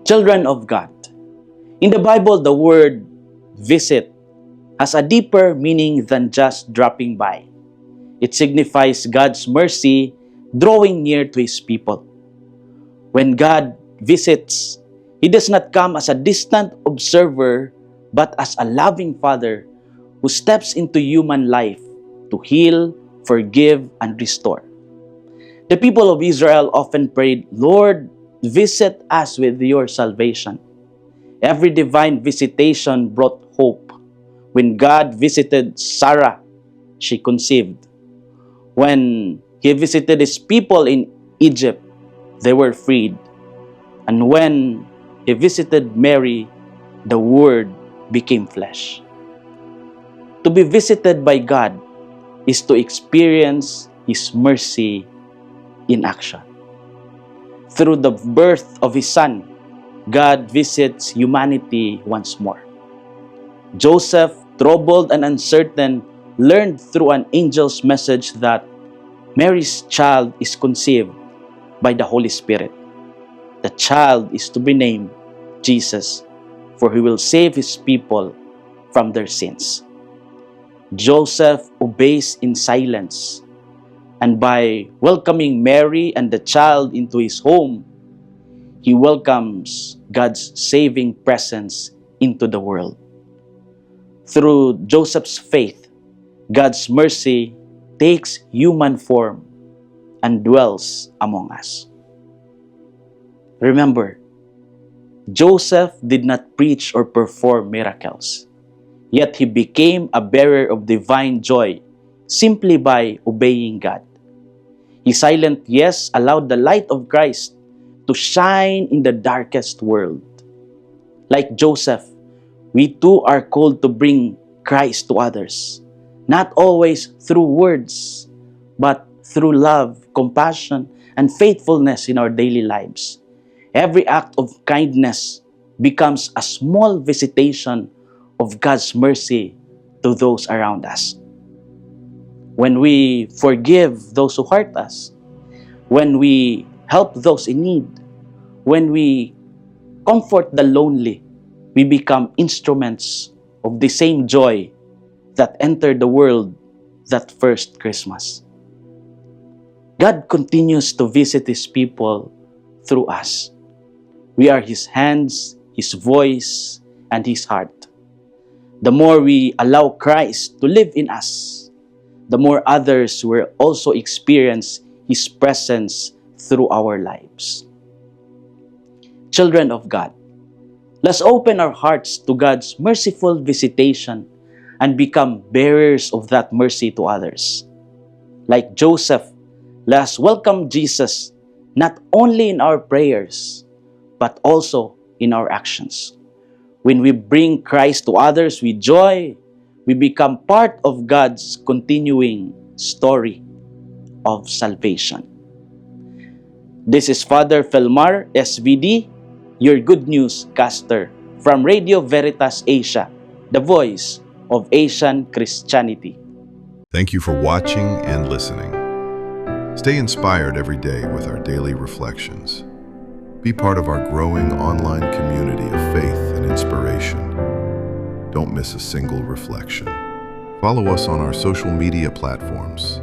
Children of God, in the Bible, the word visit has a deeper meaning than just dropping by. It signifies God's mercy drawing near to His people. When God visits, He does not come as a distant observer, but as a loving Father who steps into human life to heal, forgive, and restore. The people of Israel often prayed, "Lord, visit us with your salvation." Every divine visitation brought hope. When God visited Sarah, she conceived. When He visited His people in Egypt, they were freed. And when He visited Mary, the Word became flesh. To be visited by God is to experience His mercy in action. Through the birth of His Son, God visits humanity once more. Joseph, troubled and uncertain, learned through an angel's message that Mary's child is conceived by the Holy Spirit. The child is to be named Jesus, for He will save His people from their sins. Joseph obeys in silence, and by welcoming Mary and the child into his home, he welcomes God's saving presence into the world. Through Joseph's faith, God's mercy takes human form and dwells among us. Remember, Joseph did not preach or perform miracles, yet he became a bearer of divine joy simply by obeying God. His silent yes allowed the light of Christ to shine in the darkest world. Like Joseph, we too are called to bring Christ to others, not always through words, but through love, compassion, and faithfulness in our daily lives. Every act of kindness becomes a small visitation of God's mercy to those around us. When we forgive those who hurt us, when we help those in need, when we comfort the lonely, we become instruments of the same joy that entered the world that first Christmas. God continues to visit His people through us. We are His hands, His voice, and His heart. The more we allow Christ to live in us, the more others will also experience His presence through our lives. Children of God, let's open our hearts to God's merciful visitation and become bearers of that mercy to others. Like Joseph, let's welcome Jesus not only in our prayers, but also in our actions. When we bring Christ to others with joy, we become part of God's continuing story of salvation. This is Father Felmar, SVD, your Good News caster from Radio Veritas Asia, the voice of Asian Christianity. Thank you for watching and listening. Stay inspired every day with our daily reflections. Be part of our growing online community of faith and inspiration. Don't miss a single reflection. Follow us on our social media platforms